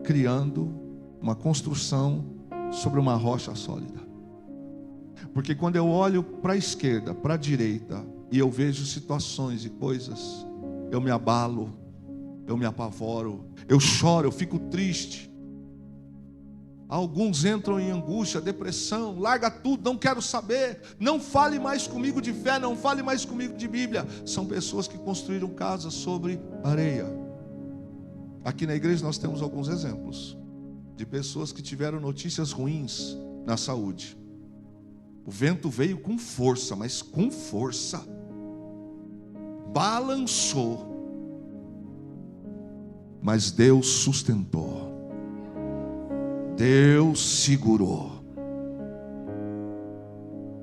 criando uma construção sobre uma rocha sólida. Porque quando eu olho para a esquerda, para a direita, e eu vejo situações e coisas, eu me abalo, eu me apavoro, eu choro, eu fico triste. Alguns entram em angústia, depressão, larga tudo, não quero saber, não fale mais comigo de fé, não fale mais comigo de Bíblia. São pessoas que construíram casas sobre areia. Aqui na igreja nós temos alguns exemplos de pessoas que tiveram notícias ruins na saúde. O vento veio com força, mas com força, balançou, mas Deus sustentou, Deus segurou.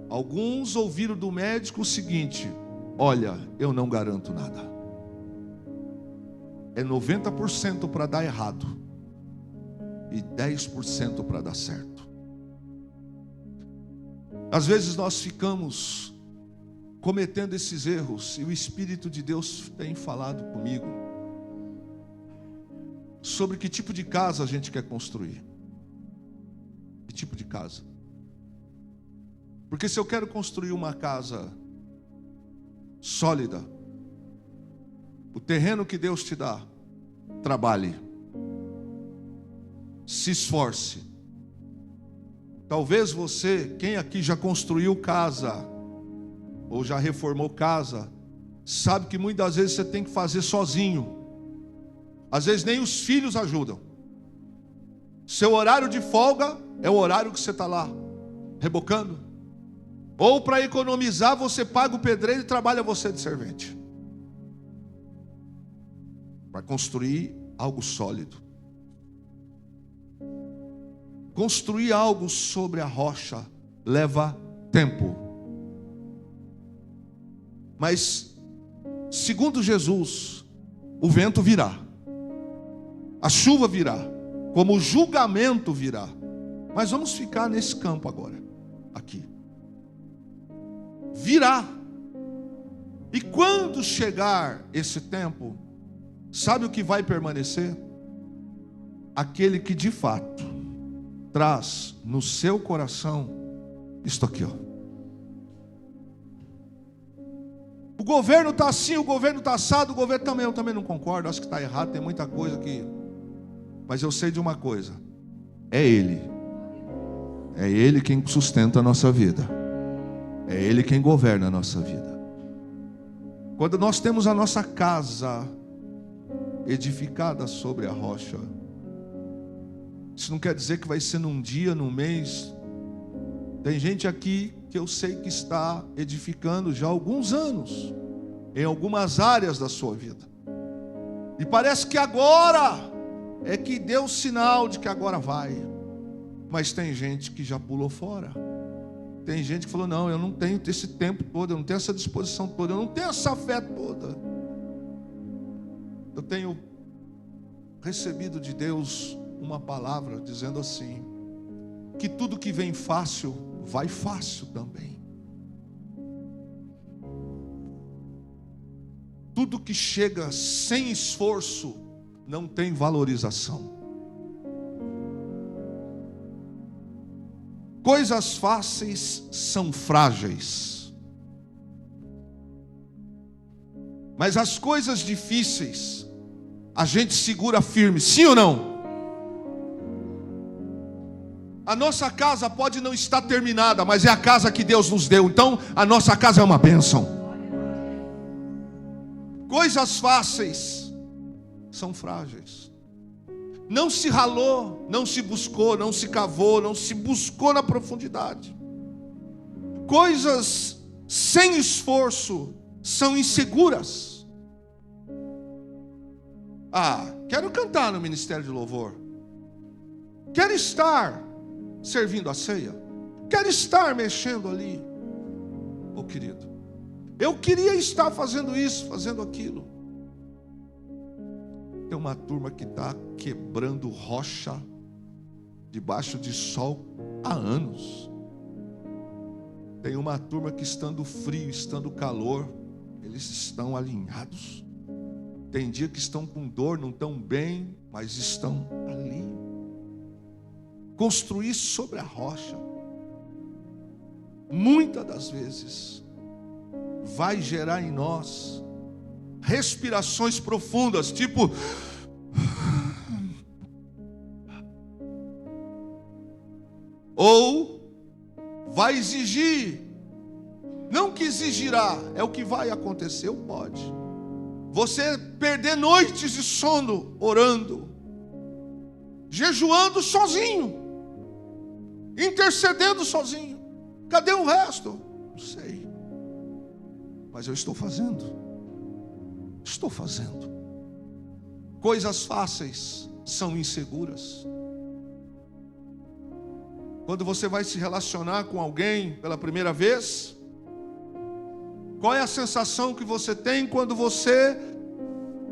Alguns ouviram do médico o seguinte: olha, eu não garanto nada, é 90% para dar errado e 10% para dar certo. Às vezes nós ficamos cometendo esses erros, e o Espírito de Deus tem falado comigo sobre que tipo de casa a gente quer construir. Que tipo de casa? Porque se eu quero construir uma casa sólida, o terreno que Deus te dá, trabalhe, se esforce. Talvez você, quem aqui já construiu casa, ou já reformou casa, sabe que muitas vezes você tem que fazer sozinho. Às vezes nem os filhos ajudam. Seu horário de folga é o horário que você está lá, rebocando. Ou para economizar, você paga o pedreiro e trabalha você de servente. Para construir algo sólido. Construir algo sobre a rocha leva tempo. Mas, segundo Jesus, o vento virá. A chuva virá, como o julgamento virá. Mas vamos ficar nesse campo agora, aqui. Virá. E quando chegar esse tempo, sabe o que vai permanecer? Aquele que de fato traz no seu coração isto aqui, ó. O governo está assim, o governo está assado, o governo também, eu também não concordo, acho que está errado, tem muita coisa que... Mas eu sei de uma coisa, é Ele quem sustenta a nossa vida, é Ele quem governa a nossa vida. Quando nós temos a nossa casa edificada sobre a rocha, isso não quer dizer que vai ser num dia, num mês. Tem gente aqui que eu sei que está edificando já há alguns anos, em algumas áreas da sua vida, e parece que agora é que deu o sinal de que agora vai. Mas tem gente que já pulou fora. Tem gente que falou, não, eu não tenho esse tempo todo, eu não tenho essa disposição toda, eu não tenho essa fé toda. Eu tenho recebido de Deus uma palavra dizendo assim, que tudo que vem fácil, vai fácil também. Tudo que chega sem esforço, não tem valorização. Coisas fáceis são frágeis, mas as coisas difíceis a gente segura firme, sim ou não? A nossa casa pode não estar terminada, mas é a casa que Deus nos deu, então a nossa casa é uma bênção. Coisas fáceis são frágeis. Não se ralou, não se buscou, não se cavou, não se buscou na profundidade. Coisas sem esforço são inseguras. Quero cantar no ministério de louvor. Quero estar servindo a ceia. Quero estar mexendo ali. Querido, eu queria estar fazendo isso, fazendo aquilo. Tem uma turma que está quebrando rocha debaixo de sol há anos. Tem uma turma que, estando frio, estando calor, eles estão alinhados. Tem dia que estão com dor, não estão bem, mas estão ali. Construir sobre a rocha, muitas das vezes, vai gerar em nós respirações profundas, tipo... Ou vai exigir, não que exigirá, é o que vai acontecer, pode. Você perder noites de sono orando, jejuando sozinho, intercedendo sozinho. Cadê o resto? Não sei. Mas eu estou fazendo. Estou fazendo. Coisas fáceis são inseguras. Quando você vai se relacionar com alguém pela primeira vez, qual é a sensação que você tem quando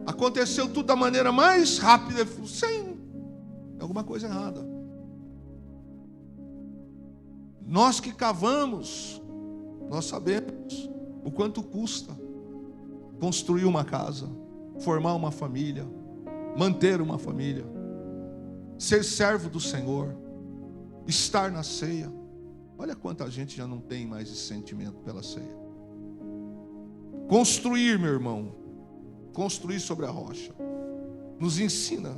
aconteceu tudo da maneira mais rápida? Tem alguma coisa errada. Nós que cavamos, nós sabemos o quanto custa construir uma casa, formar uma família, manter uma família, ser servo do Senhor, estar na ceia. Olha quanta gente já não tem mais esse sentimento pela ceia. Construir, meu irmão, construir sobre a rocha, nos ensina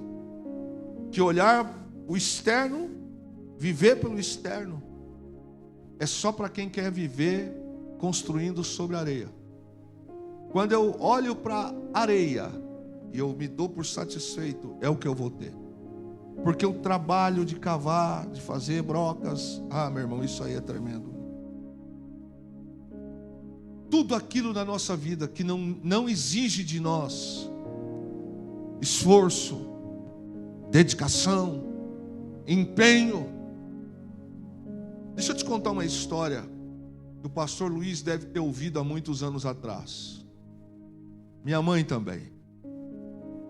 que olhar o externo, viver pelo externo, é só para quem quer viver construindo sobre a areia. Quando eu olho para a areia e eu me dou por satisfeito, é o que eu vou ter. Porque o trabalho de cavar, de fazer brocas, meu irmão, isso aí é tremendo. Tudo aquilo na nossa vida que não exige de nós esforço, dedicação, empenho. Deixa eu te contar uma história que o pastor Luiz deve ter ouvido há muitos anos atrás. Minha mãe também.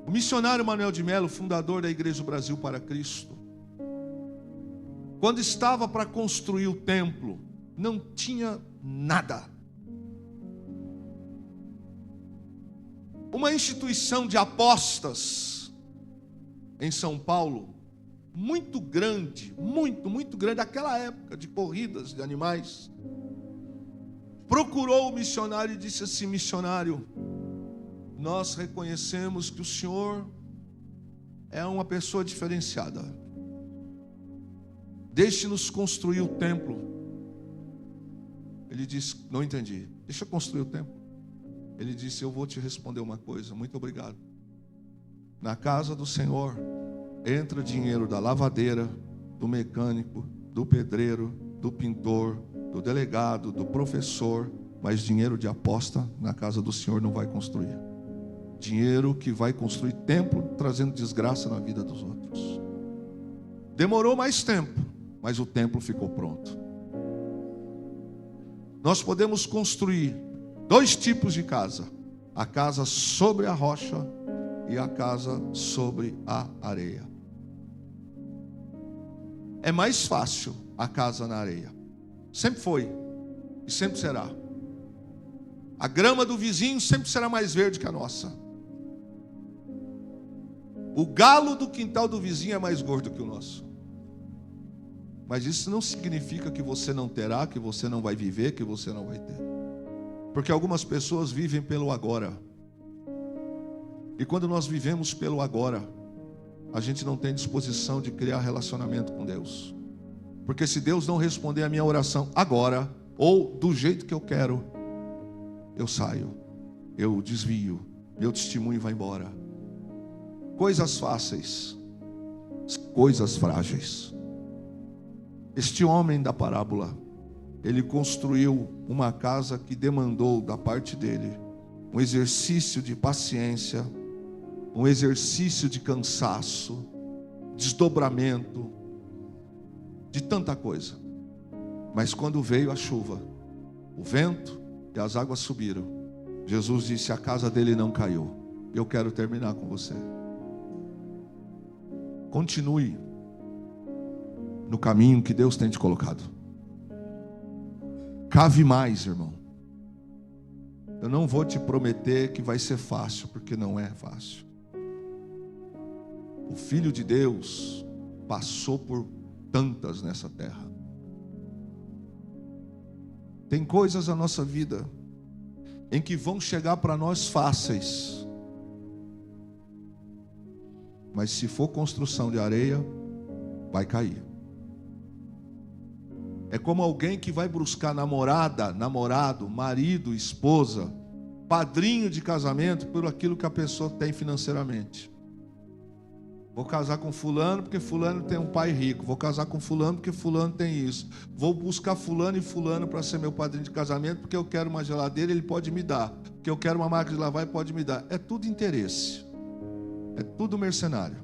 O missionário Manuel de Melo, fundador da Igreja do Brasil para Cristo, quando estava para construir o templo, não tinha nada. Uma instituição de apostas em São Paulo, muito grande, muito grande, naquela época de corridas de animais, procurou o missionário e disse assim: missionário, nós reconhecemos que o senhor é uma pessoa diferenciada. Deixe-nos construir o templo. Ele disse: não entendi. Deixa eu construir o templo. Ele disse: eu vou te responder uma coisa. Muito obrigado. Na casa do Senhor entra dinheiro da lavadeira, do mecânico, do pedreiro, do pintor, do delegado, do professor, mas dinheiro de aposta na casa do Senhor não vai construir. Dinheiro que vai construir templo, trazendo desgraça na vida dos outros. Demorou mais tempo, mas o templo ficou pronto. Nós podemos construir 2 tipos de casa: a casa sobre a rocha e a casa sobre a areia. É mais fácil a casa na areia. Sempre foi e sempre será. A grama do vizinho sempre será mais verde que a nossa. O galo do quintal do vizinho é mais gordo que o nosso. Mas isso não significa que você não terá, que você não vai viver, que você não vai ter. Porque algumas pessoas vivem pelo agora. E quando nós vivemos pelo agora, a gente não tem disposição de criar relacionamento com Deus. Porque se Deus não responder a minha oração agora, ou do jeito que eu quero, eu saio, eu desvio, meu testemunho vai embora. Coisas fáceis, coisas frágeis. Este homem da parábola, ele construiu uma casa que demandou da parte dele um exercício de paciência, um exercício de cansaço, desdobramento, de tanta coisa. Mas quando veio a chuva, o vento e as águas subiram, Jesus disse: a casa dele não caiu. Eu quero terminar com você. Continue no caminho que Deus tem te colocado. Cave mais, irmão. Eu não vou te prometer que vai ser fácil, porque não é fácil. O Filho de Deus passou por tantas nessa terra. Tem coisas na nossa vida em que vão chegar para nós fáceis, mas se for construção de areia, vai cair. É como alguém que vai buscar namorada, namorado, marido, esposa, padrinho de casamento por aquilo que a pessoa tem financeiramente. Vou casar com fulano porque fulano tem um pai rico. Vou casar com fulano porque fulano tem isso. Vou buscar fulano e fulano para ser meu padrinho de casamento porque eu quero uma geladeira, ele pode me dar. Porque eu quero uma máquina de lavar, ele pode me dar. É tudo interesse. É tudo mercenário.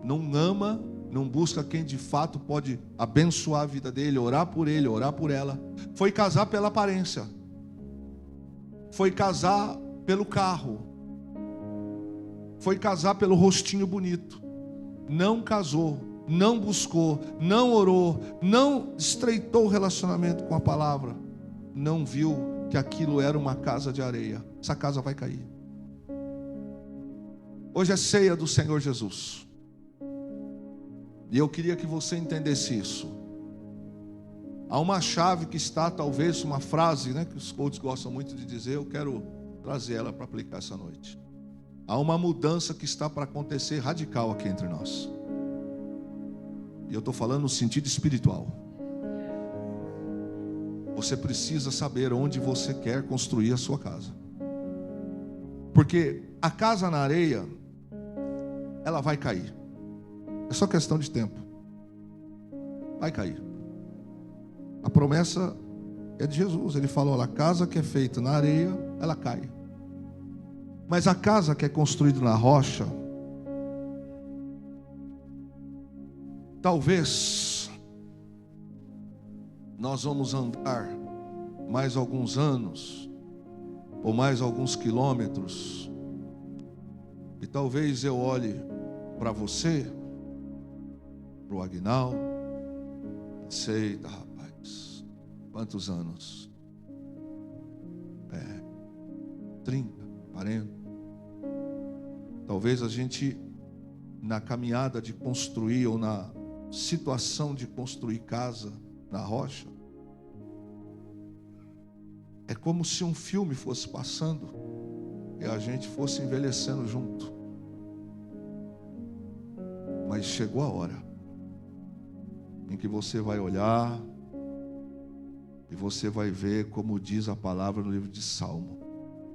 Não ama, não busca quem de fato pode abençoar a vida dele, orar por ele, orar por ela. Foi casar pela aparência. Foi casar pelo carro. Foi casar pelo rostinho bonito. Não casou, não buscou, não orou, não estreitou o relacionamento com a palavra. Não viu que aquilo era uma casa de areia. Essa casa vai cair. Hoje é ceia do Senhor Jesus. E eu queria que você entendesse isso. Há uma chave que está, talvez, uma frase, né, que os coaches gostam muito de dizer. Eu quero trazer ela para aplicar essa noite. Há uma mudança que está para acontecer radical aqui entre nós. E eu estou falando no sentido espiritual. Você precisa saber onde você quer construir a sua casa. Porque a casa na areia, ela vai cair. É só questão de tempo. Vai cair. A promessa é de Jesus. Ele falou: a casa que é feita na areia, ela cai. Mas a casa que é construída na rocha, talvez nós vamos andar mais alguns anos, ou mais alguns quilômetros, E talvez eu olhe para você, para o Aguinaldo, sei, rapaz, quantos anos? 30, 40. Talvez a gente, na caminhada de construir, ou na situação de construir casa na rocha, é como se um filme fosse passando e a gente fosse envelhecendo junto. Mas chegou a hora em que você vai olhar e você vai ver, como diz a palavra no livro de Salmo: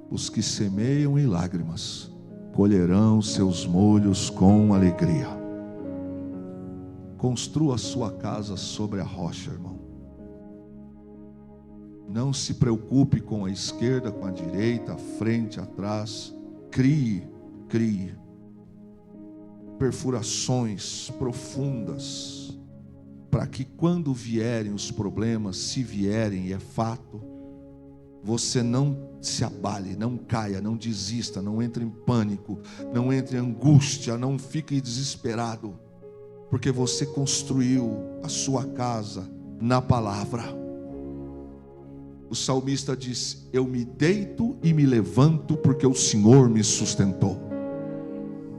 os que semeiam em lágrimas colherão seus molhos com alegria. Construa a sua casa sobre a rocha, irmão. Não se preocupe com a esquerda, com a direita, a frente, atrás. Crie perfurações profundas, para que quando vierem os problemas, se vierem, e é fato, você não se abale, não caia, não desista, não entre em pânico, não entre em angústia, não fique desesperado, porque você construiu a sua casa na palavra. O salmista diz: eu me deito e me levanto porque o Senhor me sustentou.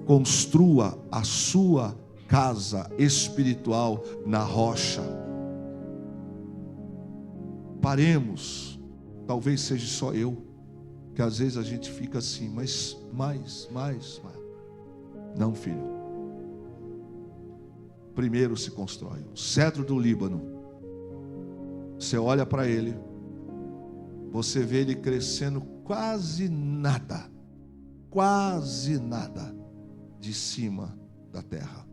Construa a sua casa espiritual na rocha. Paremos. Talvez seja só eu, que às vezes a gente fica assim, mas mais. Não, filho. Primeiro se constrói. O cedro do Líbano, você olha para ele, você vê ele crescendo quase nada de cima da terra.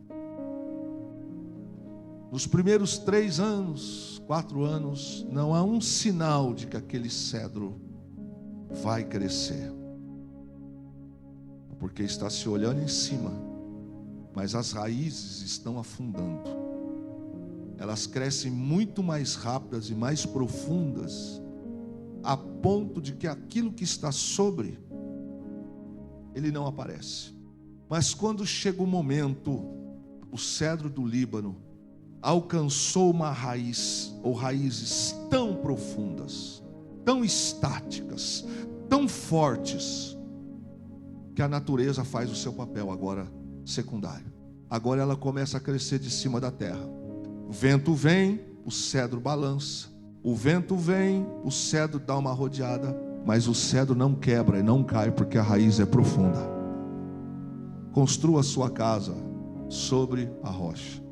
Nos primeiros 3 anos, 4 anos, não há um sinal de que aquele cedro vai crescer, porque está se olhando em cima, mas as raízes estão afundando. Elas crescem muito mais rápidas e mais profundas, a ponto de que aquilo que está sobre ele não aparece. Mas quando chega o momento, o cedro do Líbano alcançou uma raiz, ou raízes tão profundas, tão estáticas, tão fortes, que a natureza faz o seu papel agora secundário. Agora ela começa a crescer de cima da terra. O vento vem, o cedro balança. O vento vem, o cedro dá uma rodeada, mas o cedro não quebra e não cai, porque a raiz é profunda. Construa a sua casa sobre a rocha.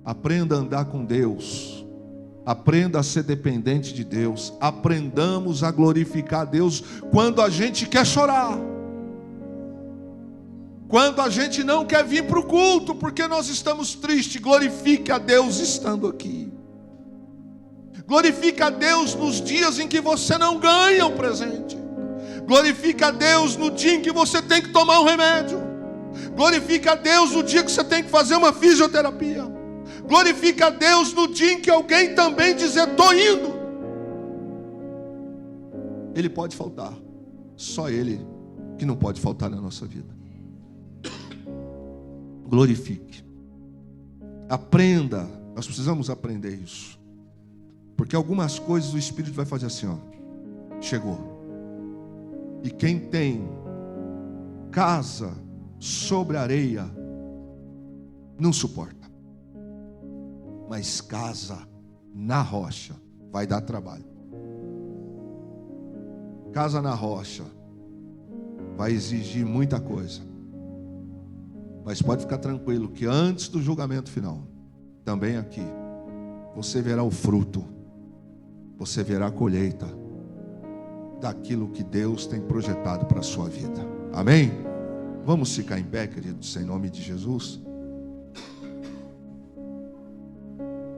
Aprenda a andar com Deus. Aprenda a ser dependente de Deus. Aprendamos a glorificar a Deus quando a gente quer chorar, quando a gente não quer vir para o culto porque nós estamos tristes. Glorifique a Deus estando aqui. Glorifique a Deus nos dias em que você não ganha o presente. Glorifique a Deus no dia em que você tem que tomar um remédio. Glorifique a Deus no dia que você tem que fazer uma fisioterapia. Glorifique a Deus no dia em que alguém também dizer: estou indo. Ele pode faltar, só Ele que não pode faltar na nossa vida. Glorifique. Aprenda. Nós precisamos aprender isso, porque algumas coisas o Espírito vai fazer assim, ó. Chegou. E quem tem casa sobre areia não suporta. Mas casa na rocha vai dar trabalho. Casa na rocha vai exigir muita coisa. Mas pode ficar tranquilo que antes do julgamento final, também aqui, você verá o fruto, você verá a colheita daquilo que Deus tem projetado para a sua vida. Amém? Vamos ficar em pé, queridos, em nome de Jesus.